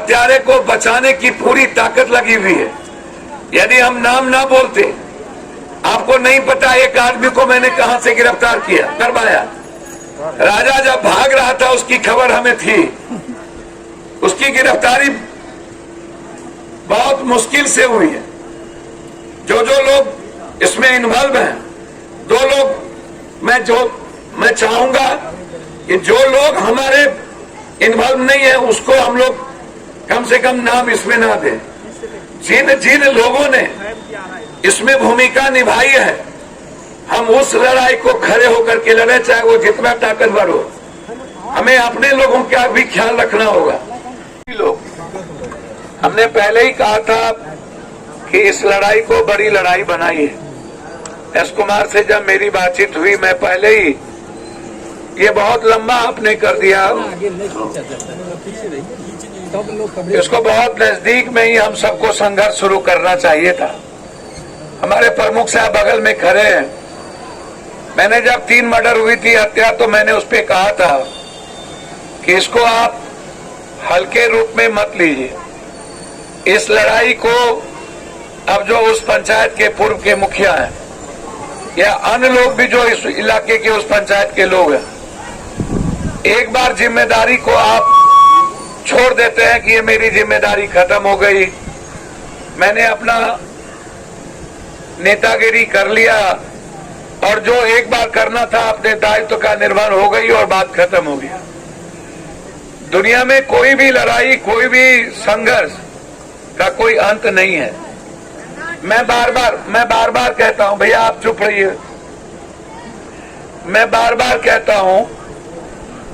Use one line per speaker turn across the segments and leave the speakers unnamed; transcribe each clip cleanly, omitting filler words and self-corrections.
हत्यारे को बचाने की पूरी ताकत लगी हुई है। यदि हम नाम ना बोलते, आपको नहीं पता एक आदमी को मैंने कहां से गिरफ्तार किया करवाया। राजा जब भाग रहा था उसकी खबर हमें थी। उसकी गिरफ्तारी बहुत मुश्किल से हुई है। जो लोग इसमें इन्वॉल्व हैं, दो लोग मैं चाहूंगा कि जो लोग हमारे इन्वॉल्व नहीं है उसको हम लोग कम से कम नाम इसमें ना दें। जिन लोगों ने इसमें भूमिका निभाई है, हम उस लड़ाई को खड़े होकर के लड़े, चाहे वो जितना ताकतवर हो। हमें अपने लोगों का भी ख्याल रखना होगा। लोग हमने पहले ही कहा था कि इस लड़ाई को बड़ी लड़ाई बनाइए। एस कुमार से जब मेरी बातचीत हुई, मैं पहले ही, ये बहुत लंबा आपने कर दिया, इसको बहुत नजदीक में ही हम सबको संघर्ष शुरू करना चाहिए था। हमारे प्रमुख साहब बगल में खड़े हैं। मैंने जब 3 मर्डर हुई थी, हत्या, तो मैंने उस पर कहा था कि इसको आप हल्के रूप में मत लीजिए। इस लड़ाई को अब जो उस पंचायत के पूर्व के मुखिया हैं या अन्य लोग भी जो इस इलाके के उस पंचायत के लोग हैं, एक बार जिम्मेदारी को आप छोड़ देते हैं कि ये मेरी जिम्मेदारी खत्म हो गई, मैंने अपना नेतागिरी कर लिया और जो एक बार करना था अपने दायित्व का निर्वहन हो गई और बात खत्म हो गया। दुनिया में कोई भी लड़ाई, कोई भी संघर्ष का कोई अंत नहीं है। मैं बार बार कहता हूं, भैया आप चुप रहिए। मैं बार बार कहता हूं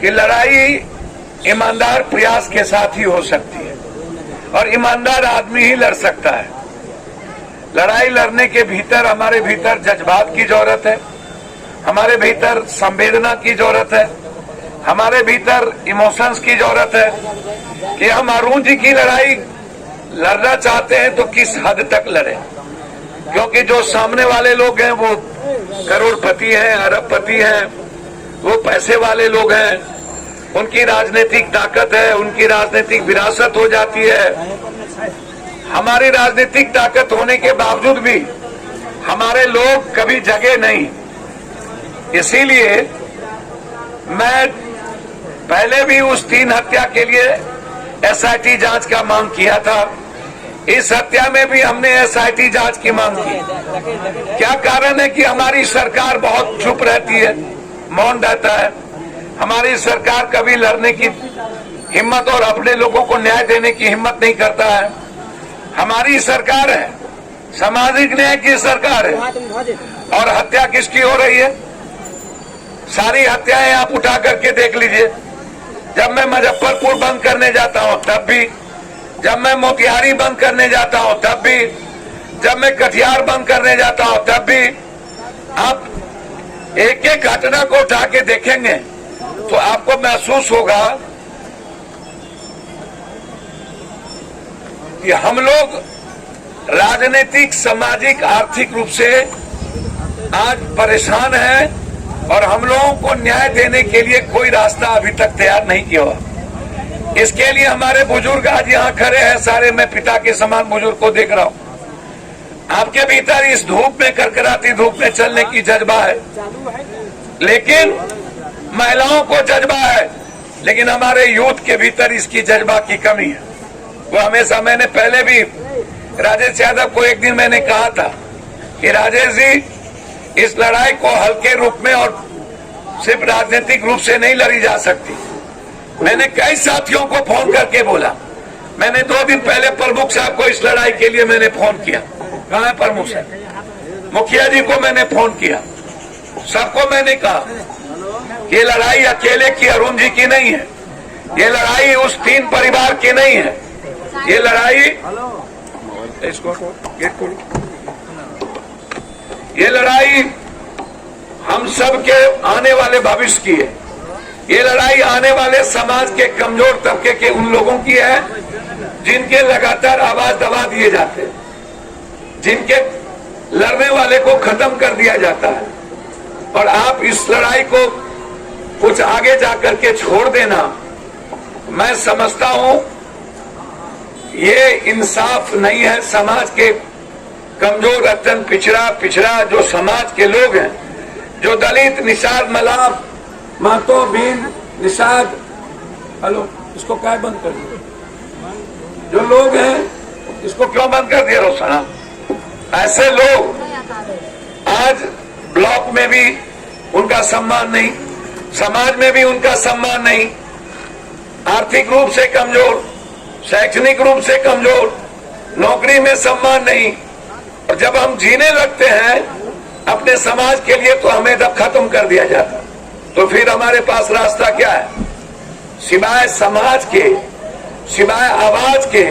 कि लड़ाई ईमानदार प्रयास के साथ ही हो सकती है और ईमानदार आदमी ही लड़ सकता है। लड़ाई लड़ने के भीतर हमारे भीतर जज्बात की जरूरत है, हमारे भीतर संवेदना की जरूरत है, हमारे भीतर इमोशंस की जरूरत है कि हम अरुण जी की लड़ाई लड़ना चाहते हैं तो किस हद तक लड़े। क्योंकि जो सामने वाले लोग हैं वो करोड़पति हैं, अरबपति हैं, वो पैसे वाले लोग हैं, उनकी राजनीतिक ताकत है, उनकी राजनीतिक विरासत हो जाती है। हमारी राजनीतिक ताकत होने के बावजूद भी हमारे लोग कभी जगे नहीं। इसीलिए मैं पहले भी उस 3 हत्या के लिए एसआईटी जांच का मांग किया था। इस हत्या में भी हमने एसआईटी जांच की मांग की। क्या कारण है कि हमारी सरकार बहुत चुप रहती है, मौन रहता है। हमारी सरकार कभी लड़ने की हिम्मत और अपने लोगों को न्याय देने की हिम्मत नहीं करता है। हमारी सरकार है, सामाजिक न्याय की सरकार है, और हत्या किसकी हो रही है? सारी हत्याएं आप उठा करके देख लीजिए। जब मैं मुजफ्फरपुर बंद करने जाता हूं तब भी, जब मैं मोतिहारी बंद करने जाता हूं तब भी, जब मैं कटिहार बंद करने जाता हूं तब भी, आप एक एक घटना को उठा के देखेंगे तो आपको महसूस होगा कि हम लोग राजनीतिक, सामाजिक, आर्थिक रूप से आज परेशान हैं और हम लोगों को न्याय देने के लिए कोई रास्ता अभी तक तैयार नहीं किया हुआ। इसके लिए हमारे बुजुर्ग आज यहाँ खड़े हैं सारे। मैं पिता के समान बुजुर्ग को देख रहा हूँ। आपके भीतर इस धूप में, करकराती धूप में चलने की जज्बा है, लेकिन महिलाओं को जज्बा है, लेकिन हमारे यूथ के भीतर इसकी जज्बा की कमी है। वो हमेशा, मैंने पहले भी राजेश यादव को एक दिन मैंने कहा था कि राजेश जी, इस लड़ाई को हल्के रूप में और सिर्फ राजनीतिक रूप से नहीं लड़ी जा सकती। मैंने कई साथियों को फोन करके बोला। मैंने 2 दिन पहले प्रमुख साहब को इस लड़ाई के लिए मैंने फोन किया। कहाँ है प्रमुख साहब? मुखिया जी को मैंने फोन किया। सबको मैंने कहा ये लड़ाई अकेले की, अरुण जी की नहीं है। ये लड़ाई उस 3 परिवार की नहीं है। ये लड़ाई, इसको गेट खोलो, ये लड़ाई हम सब के आने वाले भविष्य की है। ये लड़ाई आने वाले समाज के कमजोर तबके के उन लोगों की है जिनके लगातार आवाज दबा दिए जाते हैं, जिनके लड़ने वाले को खत्म कर दिया जाता है। और आप इस लड़ाई को कुछ आगे जाकर के छोड़ देना, मैं समझता हूं ये इंसाफ नहीं है। समाज के कमजोर, अत्यंत पिछड़ा जो समाज के लोग हैं, जो दलित, निषाद, मलाह, महतो, बीन, निषाद, हेलो इसको क्या बंद कर दिया, जो लोग हैं इसको क्यों बंद कर दिया रोशना? ऐसे लोग आज ब्लॉक में भी उनका सम्मान नहीं, समाज में भी उनका सम्मान नहीं, आर्थिक रूप से कमजोर, शैक्षणिक रूप से कमजोर, नौकरी में सम्मान नहीं। और जब हम जीने लगते हैं अपने समाज के लिए तो हमें जब खत्म कर दिया जाता, तो फिर हमारे पास रास्ता क्या है? सिवाय समाज के, सिवाय आवाज के,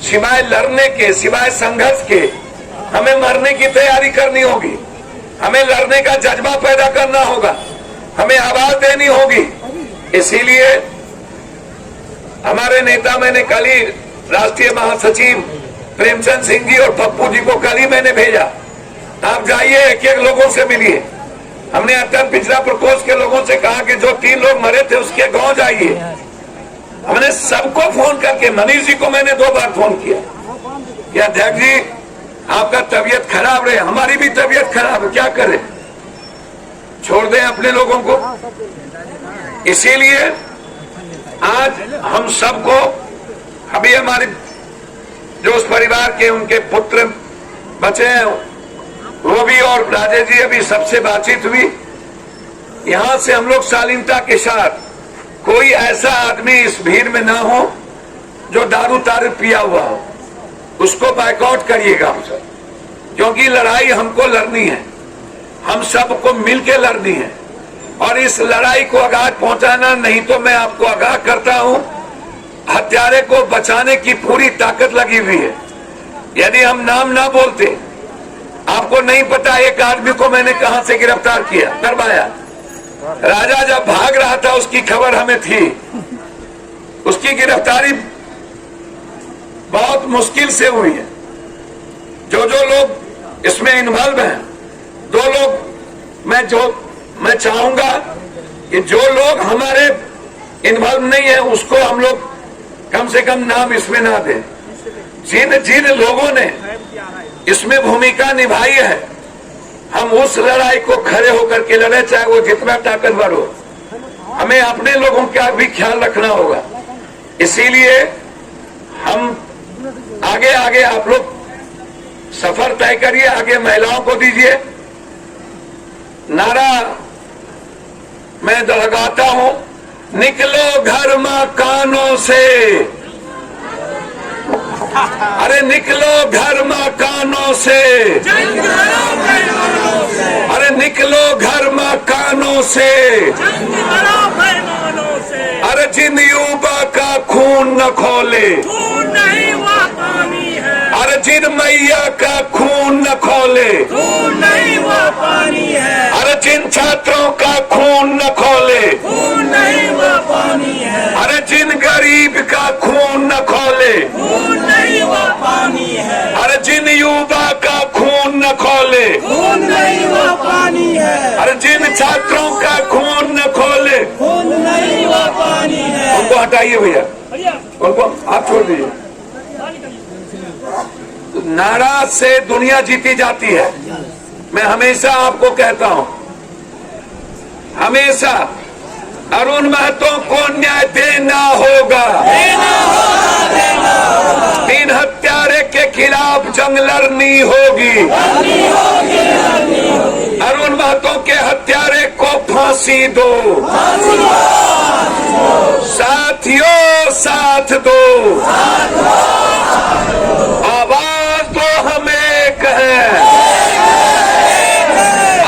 सिवाय लड़ने के, सिवाय संघर्ष के, हमें मरने की तैयारी करनी होगी। हमें लड़ने का जज्बा पैदा करना होगा, हमें आवाज देनी होगी। इसीलिए हमारे नेता, मैंने कल ही राष्ट्रीय महासचिव प्रेमचंद सिंह जी और पप्पू जी को कल ही मैंने भेजा, आप जाइए एक एक लोगों से मिलिए। हमने अत्यंत पिछड़ा प्रकोष्ठ के लोगों से कहा कि जो 3 लोग मरे थे उसके गांव जाइए। हमने सबको फोन करके, मनीष जी को मैंने 2 बार फोन किया कि अध्यक्ष जी आपका तबीयत खराब रहे, हमारी भी तबीयत खराब है, क्या करें, छोड़ दें अपने लोगों को। इसीलिए आज हम सबको, अभी हमारे जो उस परिवार के उनके पुत्र बचे हैं वो भी, और राजेश जी अभी सबसे बातचीत हुई। यहां से हम लोग शालीनता के साथ, कोई ऐसा आदमी इस भीड़ में ना हो जो दारू तारू पिया हुआ हो, उसको बाइकआउट करिएगा हम सब, क्योंकि लड़ाई हमको लड़नी है, हम सबको मिलकर लड़नी है। और इस लड़ाई को आगाह पहुंचाना, नहीं तो मैं आपको आगाह करता हूं, हत्यारे को बचाने की पूरी ताकत लगी हुई है। यदि हम नाम ना बोलते, आपको नहीं पता एक आदमी को मैंने कहां से गिरफ्तार किया, करवाया। राजा जब भाग रहा था उसकी खबर हमें थी, उसकी गिरफ्तारी बहुत मुश्किल से हुई है। जो लोग इसमें इन्वॉल्व हैं, 2 लोग मैं चाहूंगा कि जो लोग हमारे इन्वॉल्व नहीं है उसको हम लोग कम से कम नाम इसमें ना दें। जिन लोगों ने इसमें भूमिका निभाई है, हम उस लड़ाई को खड़े होकर के लड़े, चाहे वो जितना ताकतवर हो। हमें अपने लोगों का भी ख्याल रखना होगा। इसीलिए हम आगे आगे, आप लोग सफर तय करिए, आगे महिलाओं को दीजिए। नारा मैं लगाता हूं, निकलो घर मकानों से, अरे निकलो घर मकानों से, अरे निकलो घर मकानों से, अरे जिन युवा का खून न खोले, अरे जिन मैया का खून न खोले, अरे जिन छात्रों का खून न खोले, अरे जिन गरीब का खून न खोले, अरे जिन युवा का खून न खोले, अरे जिन छात्रों का खून न खोले, उनको हटाइए भैया, उनको आप छोड़ दीजिए। नारा से दुनिया जीती जाती है। मैं हमेशा आपको कहता हूं, हमेशा अरुण महतो को न्याय देना होगा। 3 हत्यारे के खिलाफ जंग लड़नी होगी। अरुण महतो के हत्यारे को फांसी दो। साथियों साथ दो, आवाज दो, हमें एक है,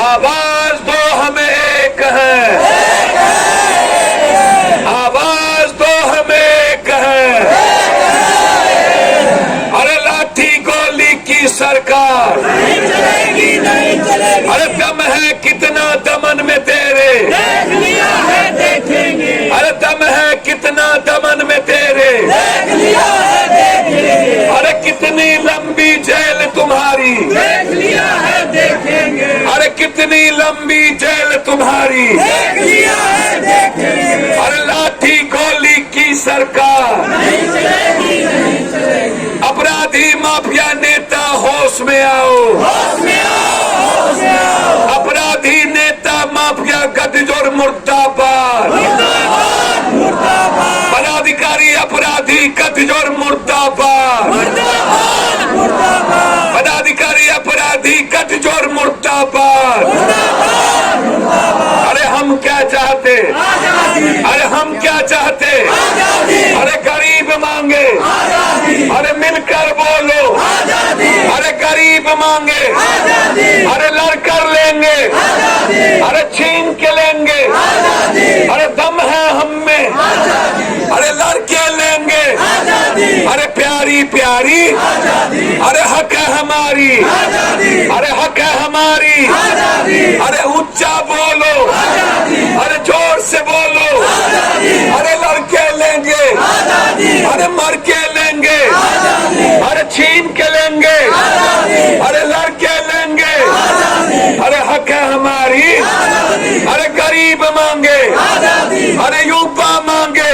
आवाज दो, हमें एक है, आवाज दो, हमें एक है। अरे लाठी गोली की सरकार नहीं चलेगी, नहीं चलेगी। अरे दम है कितना दमन में तेरे, देख लिया है देखेंगे। अरे दम है कितना दमन में तेरे, देख लिया है देखेंगे। अरे कितनी लंबी जेल तुम्हारी, देख लिया है देखेंगे। अरे कितनी लंबी जेल तुम्हारी, देख लिया है देखेंगे। अरे लाठी गोली की सरकार नहीं चलेगी, नहीं चलेगी। होश में आओ, अपराधी नेता माफिया गठजोड़ मुर्दाबाद, पदाधिकारी अपराधी गठजोड़ मुर्दाबाद, पदाधिकारी अपराधी गठजोड़ मुर्दाबाद। अरे हम क्या चाहते, अरे हम क्या चाहते, अरे गरीब मांगे, अरे मिलकर बोलो, अरे गरीब मांगे, अरे लड़कर लेंगे, अरे छीन के लेंगे, अरे दम है हम में, अरे लड़के लेंगे, अरे प्यारी प्यारी, अरे हक है हमारी, अरे हक है हमारी, अरे ऊंचा बोलो, अरे जोर से बोलो, अरे लड़के लेंगे, अरे मर के लेंगे, अरे छीन के लेंगे, अरे लड़के लेंगे, अरे हक है हमारी, अरे गरीब मांगे, अरे युवा मांगे,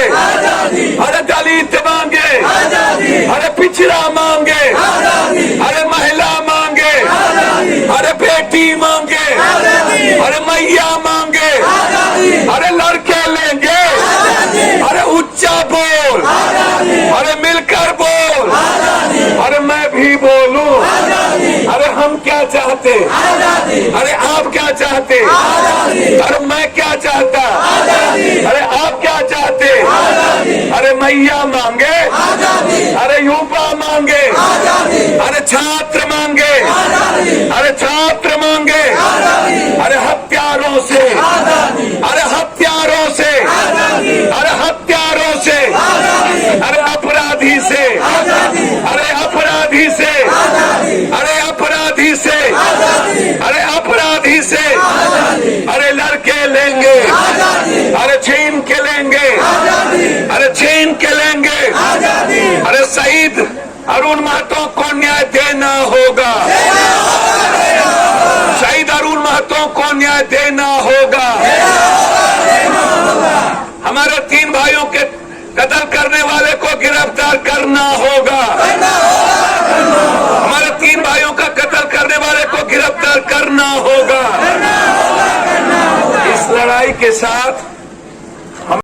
अरे दलित मांगे, अरे पिछड़ा मांगे, अरे महिला मांगे, अरे बेटी मांगे, अरे मैया मांगे, अरे लड़के लेंगे, अरे ऊंचा बोल, अरे मिलकर बोल, अरे मैं भी बोलूं, अरे हम क्या चाहते, अरे आप क्या चाहते, अरे मैं क्या चाहता, अरे आप क्या चाहते, अरे मैया मांगे, अरे युवा मांगे, अरे छात्र मांगे, अरे छात्र मांगे, अरे हत्यारों से, अरे हत्यारों से, अरे हत्यारों से, अरे अपराधी से, अरे अपराधी से, अरे अपराधी से, अरे अपराधी से, अरे लड़के लेंगे, अरे छीन के लेंगे, अरे छीन के लेंगे, अरे शहीद अरुण महतो को न्याय देना होगा, शहीद अरुण महतो को न्याय देना होगा। हमारे 3 भाइयों के कत्ल करने वाले को गिरफ्तार करना होगा, हमारे 3 भाइयों का कत्ल करने वाले को गिरफ्तार करना होगा। इस लड़ाई के साथ